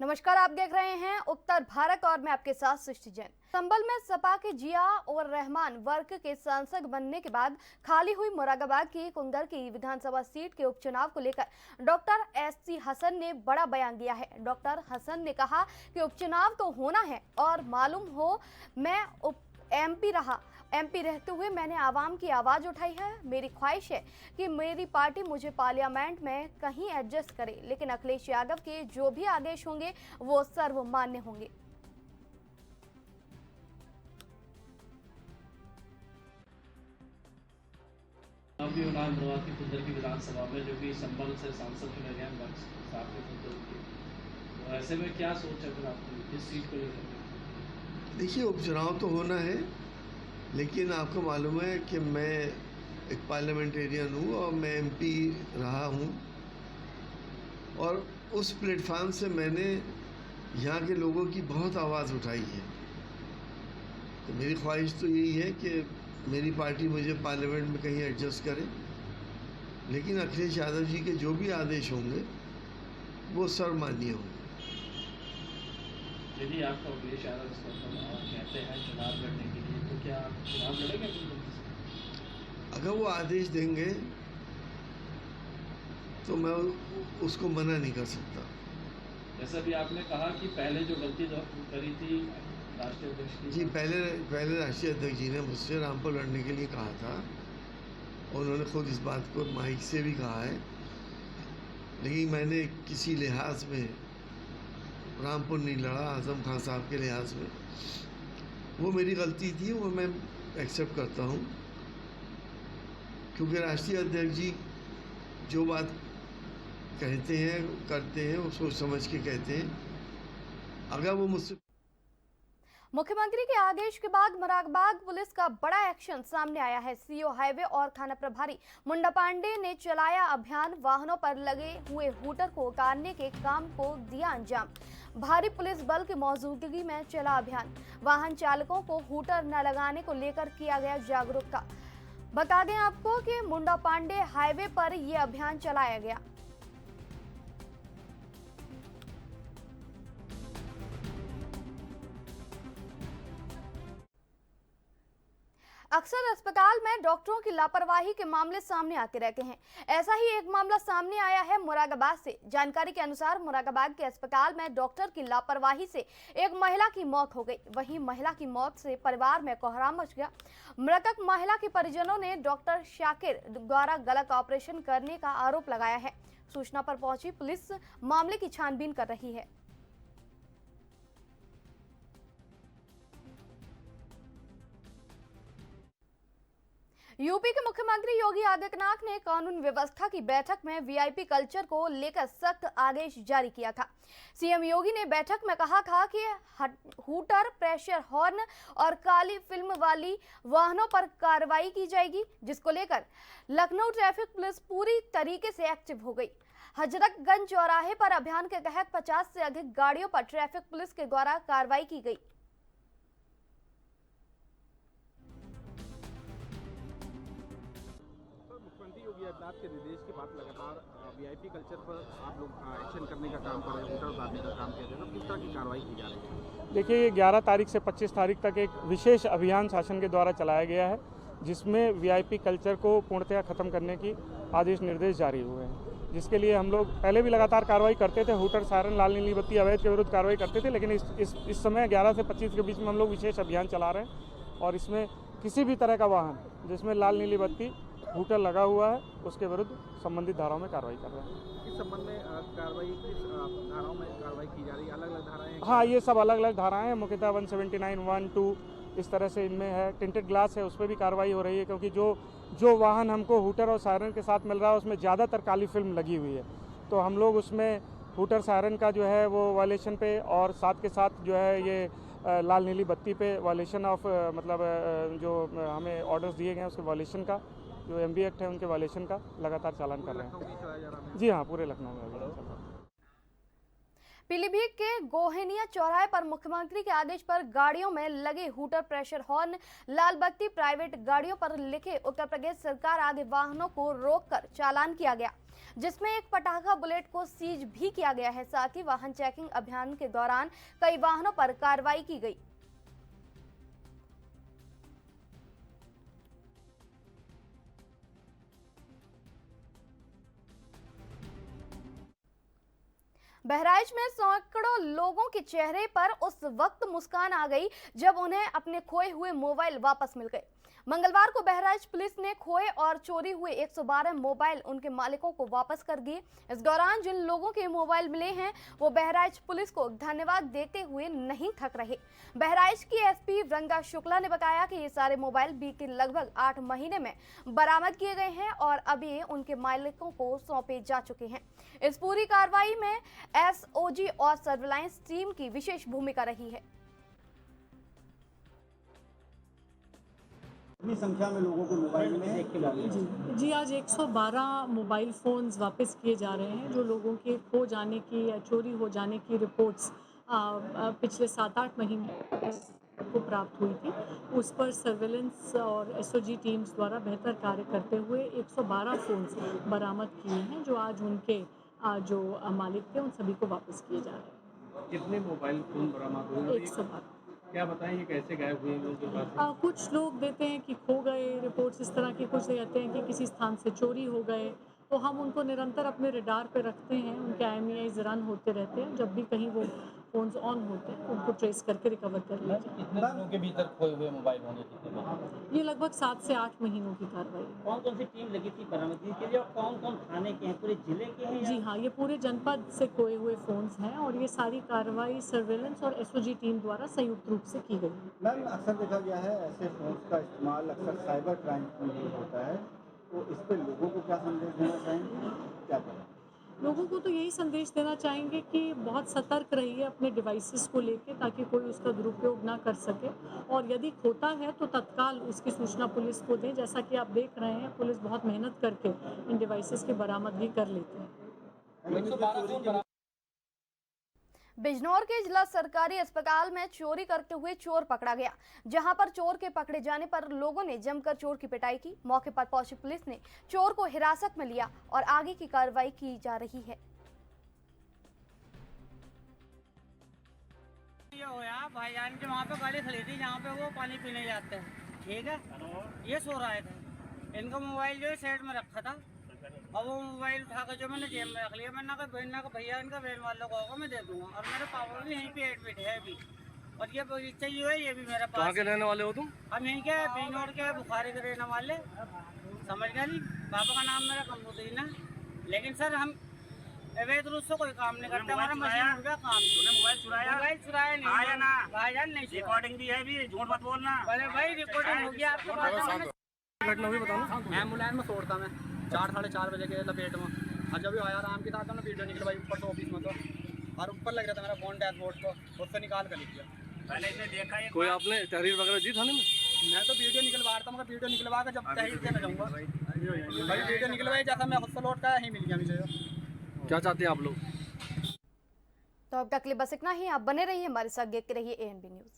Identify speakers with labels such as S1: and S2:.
S1: नमस्कार, आप देख रहे हैं उत्तर भारत और मैं आपके साथ सृष्टि जैन। संभल में सपा के जिया और रहमान वर्ग के सांसद बनने के बाद खाली हुई मुरादाबाद की कुंदर की विधानसभा सीट के उपचुनाव को लेकर डॉक्टर एससी हसन ने बड़ा बयान दिया है। डॉक्टर हसन ने कहा कि उपचुनाव तो होना है और मालूम हो मैं एमपी रहते हुए मैंने आवाम की आवाज उठाई है। मेरी ख्वाहिश है कि मेरी पार्टी मुझे पार्लियामेंट में कहीं एडजस्ट करे, लेकिन अखिलेश यादव के जो भी आदेश होंगे वो सर्वमान्य होंगे।
S2: अभी उन्होंने की कुंदर की विधानसभा में जो कि संभल से सांसद चुने गए हैं, तो ऐसे में क्या सोच है फिर आपकी इस सीट को लेकर?
S3: देखिए, उपचुनाव तो होना है, लेकिन आपको मालूम है कि मैं एक पार्लियामेंटेरियन हूँ और मैं एमपी रहा हूँ और उस प्लेटफार्म से मैंने यहाँ के लोगों की बहुत आवाज़ उठाई है। तो मेरी ख्वाहिश तो यही है कि मेरी पार्टी मुझे पार्लियामेंट में कहीं एडजस्ट करे, लेकिन अखिलेश यादव जी के जो भी आदेश होंगे वो सर्वमान्य होंगे।
S2: यदि आपको अखिलेश यादव कहते हैं चुनाव लड़ने के लिए, तो क्या आप चुनाव लड़ेंगे?
S3: अगर वो आदेश देंगे तो मैं उसको मना नहीं कर सकता।
S2: जैसा भी आपने कहा कि पहले जो गलती करी थी राष्ट्रीय अध्यक्ष की,
S3: जी, पहले राष्ट्रीय अध्यक्ष जी ने मुझसे रामपुर लड़ने के लिए कहा था और उन्होंने खुद इस बात को माइक से भी कहा है, लेकिन मैंने किसी लिहाज में रामपुर नहीं लड़ा। आजम खान साहब के लिहाज में वो मेरी गलती थी, वो मैं एक्सेप्ट करता हूँ, क्योंकि राष्ट्रीय अध्यक्ष जी जो बात कहते हैं करते हैं वो सोच समझ के कहते हैं। अगर वो मुझसे
S1: मुख्यमंत्री के आदेश के बाद मुरादाबाद पुलिस का बड़ा एक्शन सामने आया है। सीओ हाईवे और थाना प्रभारी मुंडा पांडे ने चलाया अभियान। वाहनों पर लगे हुए हूटर को उतारने के काम को दिया अंजाम। भारी पुलिस बल की मौजूदगी में चला अभियान। वाहन चालकों को हूटर न लगाने को लेकर किया गया जागरूकता। बता दें आपको कि मुंडा पांडे हाईवे पर यह अभियान चलाया गया। अक्सर अस्पताल में डॉक्टरों की लापरवाही के मामले सामने आते रहते हैं। ऐसा ही एक मामला सामने आया है मुरादाबाद से। जानकारी के अनुसार मुरादाबाद के अस्पताल में डॉक्टर की लापरवाही से एक महिला की मौत हो गई। वहीं महिला की मौत से परिवार में कोहराम मच गया। मृतक महिला के परिजनों ने डॉक्टर शाकिर द्वारा गलत ऑपरेशन करने का आरोप लगाया है। सूचना पर पहुंची पुलिस मामले की छानबीन कर रही है। यूपी के मुख्यमंत्री योगी आदित्यनाथ ने कानून व्यवस्था की बैठक में वीआईपी कल्चर को लेकर सख्त आदेश जारी किया था। सीएम योगी ने बैठक में कहा था कि हूटर, प्रेशर हॉर्न और काली फिल्म वाली वाहनों पर कार्रवाई की जाएगी, जिसको लेकर लखनऊ ट्रैफिक पुलिस पूरी तरीके से एक्टिव हो गई। हजरतगंज चौराहे पर अभियान के तहत 50 से अधिक गाड़ियों पर ट्रैफिक पुलिस के द्वारा कार्रवाई की गई।
S4: आदित्यनाथ के निर्देश के बाद लगातार वीआईपी कल्चर पर आप लोग एक्शन करने का काम कर रहे हैं, हूटर उतारने का काम कर रहे हैं, तो किस तरह की कार्रवाई की जा रही है?
S5: देखिए, 11 तारीख से 25 तारीख तक एक विशेष अभियान शासन के द्वारा चलाया गया है, जिसमें वीआईपी कल्चर को पूर्णतः खत्म करने की आदेश निर्देश जारी हुए हैं, जिसके लिए हम लोग पहले भी लगातार कार्रवाई करते थे। हूटर, सायरन, लाल नीली बत्ती अवैध के विरुद्ध कार्रवाई करते थे, लेकिन इस समय 11 से 25 के बीच में हम लोग विशेष अभियान चला रहे हैं और इसमें किसी भी तरह का वाहन जिसमें लाल नीली बत्ती, हूटर लगा हुआ है, उसके विरुद्ध संबंधित धाराओं में कार्रवाई कर रहे हैं।
S4: इस संबंध में कार्रवाई किस धाराओं में कार्रवाई की जा रही है? अलग अलग धाराएं हैं?
S5: हाँ, ये सब अलग अलग धाराएं हैं। मुख्यतः 179, 1, 2 इस तरह से इनमें है। टिंटेड ग्लास है, उस पर भी कार्रवाई हो रही है, क्योंकि जो वाहन हमको हूटर और सायरन के साथ मिल रहा है उसमें ज़्यादातर काली फिल्म लगी हुई है, तो हम लोग उसमें हूटर सायरन का जो है वो वायलेशन पे और साथ के साथ जो है ये लाल नीली बत्ती पे वायलेशन ऑफ मतलब जो हमें ऑर्डर्स दिए गए हैं उसके वायलेशन का, जो एमबी एक्ट है उनके वायलेशन का लगातार चालान कर रहे हैं। जी हाँ, पूरे लखनऊ में अभियान चल रहा है।
S1: पीलीभीत के गोहेनिया चौराहे पर मुख्यमंत्री के आदेश पर गाड़ियों में लगे हूटर, प्रेशर हॉर्न, लाल बत्ती प्राइवेट गाड़ियों पर लिखे उत्तर प्रदेश सरकार आदि वाहनों को रोककर चालान किया गया, जिसमें एक पटाखा बुलेट को सीज भी किया गया है। साथ ही वाहन चेकिंग अभियान के दौरान कई वाहनों पर कार्रवाई की गई। बहराइच में सैकड़ों लोगों के चेहरे पर उस वक्त मुस्कान आ गई जब उन्हें अपने खोए हुए मोबाइल वापस मिल गए। मंगलवार को बहराइच पुलिस ने खोए और चोरी हुए 112 मोबाइल उनके मालिकों को वापस कर दिए। इस दौरान जिन लोगों के मोबाइल मिले हैं वो बहराइच पुलिस को धन्यवाद देते हुए नहीं थक रहे। बहराइच की एसपी रंगा शुक्ला ने बताया कि ये सारे मोबाइल बीते लगभग 8 महीने में बरामद किए गए हैं और अभी उनके मालिकों को सौंपे जा चुके हैं। इस पूरी कार्रवाई में एसओजी और सर्विलांस टीम की विशेष भूमिका रही है।
S6: कितनी संख्या में लोगों को मोबाइल में
S7: जी आज 112 मोबाइल फ़ोन्स वापस किए जा रहे हैं। जो लोगों के खो जाने की या चोरी हो जाने की रिपोर्ट्स पिछले 7-8 महीने को प्राप्त हुई थी, उस पर सर्वेलेंस और एसओजी टीम्स द्वारा बेहतर कार्य करते हुए 112 फ़ोन्स बरामद किए हैं, जो आज उनके जो मालिक थे उन सभी को वापस किए जा रहे हैं।
S2: कितने मोबाइल फोन बरामद हुए?
S7: 112।
S2: क्या बताएं ये कैसे गायब हुए उनके पास?
S7: कुछ लोग देते हैं कि खो गए, रिपोर्ट्स इस तरह की, कुछ कहते हैं कि किसी स्थान से चोरी हो गए, तो हम उनको निरंतर अपने रडार पे रखते हैं। उनके IMEIs रन होते रहते हैं, जब भी कहीं वो फ़ोन्स ऑन होते हैं उनको ट्रेस करके रिकवर कर लेते हैं।
S8: कितने दिनों के भीतर खोए हुए मोबाइल होंगे? कितने?
S7: ये लगभग 7 से 8 महीनों की कार्रवाई है।
S8: कौन कौन सी टीम लगी थी बरामदगी के लिए और कौन कौन थाने के हैं? पूरे जिले के हैं?
S7: जी हाँ, ये पूरे जनपद से खोए हुए फ़ोन्स हैं और ये सारी कार्रवाई सर्वेलेंस और एसओजी टीम द्वारा संयुक्त रूप से की गई है।
S6: मैम, अक्सर देखा गया है ऐसे फोन्स का इस्तेमाल अक्सर साइबर क्राइम में भी होता है, तो इस पर लोगों को क्या संदेश देना चाहेंगे? क्या करें?
S7: लोगों को तो यही संदेश देना चाहेंगे कि बहुत सतर्क रहिए अपने डिवाइसेस को लेके, ताकि कोई उसका दुरुपयोग ना कर सके, और यदि खोता है तो तत्काल उसकी सूचना पुलिस को दें। जैसा कि आप देख रहे हैं, पुलिस बहुत मेहनत करके इन डिवाइसेस की बरामदगी कर लेती है।
S1: बिजनौर के जिला सरकारी अस्पताल में चोरी करते हुए चोर पकड़ा गया, जहां पर चोर के पकड़े जाने पर लोगों ने जमकर चोर की पिटाई की। मौके पर पहुंची पुलिस ने चोर को हिरासत में लिया और आगे की कार्रवाई की जा रही है।
S9: ये होया भाईजान के वहाँ पे गाड़ी खड़ी थी जहाँ पे वो पानी पीने जाते हैं, ठीक है। ये सो रहे थे, इनका मोबाइल जो है साइड में रखा था और वो मोबाइल उठा कर जो मैंने जेब में रख लिया। मैंने कहा भैया इनका वैन वालों को होगा मैं दे दूंगा, और मेरे पापा भी यहीं पे एडमिट है अभी, और ये बगीचा जो है ये भी मेरे पास। कहाँ के रहने वाले हो तुम? हम यहीं के बिजनौर के बुखारी के रहने वाले, समझ गए नहीं। पापा का नाम मेरा कमरुद्दीन है, लेकिन सर हम अवैध रूप से कोई काम नहीं करते, हमारा मशीन हो गया काम। मोबाइल चुराया नहीं भाईजान, नहीं रिकॉर्डिंग भी है, भी झूठ मत बोलना। अरे भाई रिकॉर्डिंग हो गया आपको घटना हुई बताओ। एम्बुलेंस में छोड़ता मैं 4-4:30 बजे के लपेट में, और जब भी आया आराम के साथ हमने वीडियो निकलवाई ऊपर से ऑफिस में, तो और ऊपर लग रहा था मेरा फोन डैशबोर्ड को, उससे निकाल कर लिख दिया। पहले इसने देखा है
S2: कोई आपने तहरीर वगैरह दी थाने में?
S9: मैं तो वीडियो निकलवा रहा था, मगर वीडियो निकलवा कर जब तहरीर देने जाऊँगा भाई वीडियो निकलवाई, जैसा मैं खुद से लौट का यहीं मिल गया मुझे।
S2: क्या चाहते हैं आप लोग?
S1: तो अब तक के लिए बस इतना ही। आप बने रहिए हमारे साथ, देखते रहिए ANB न्यूज़।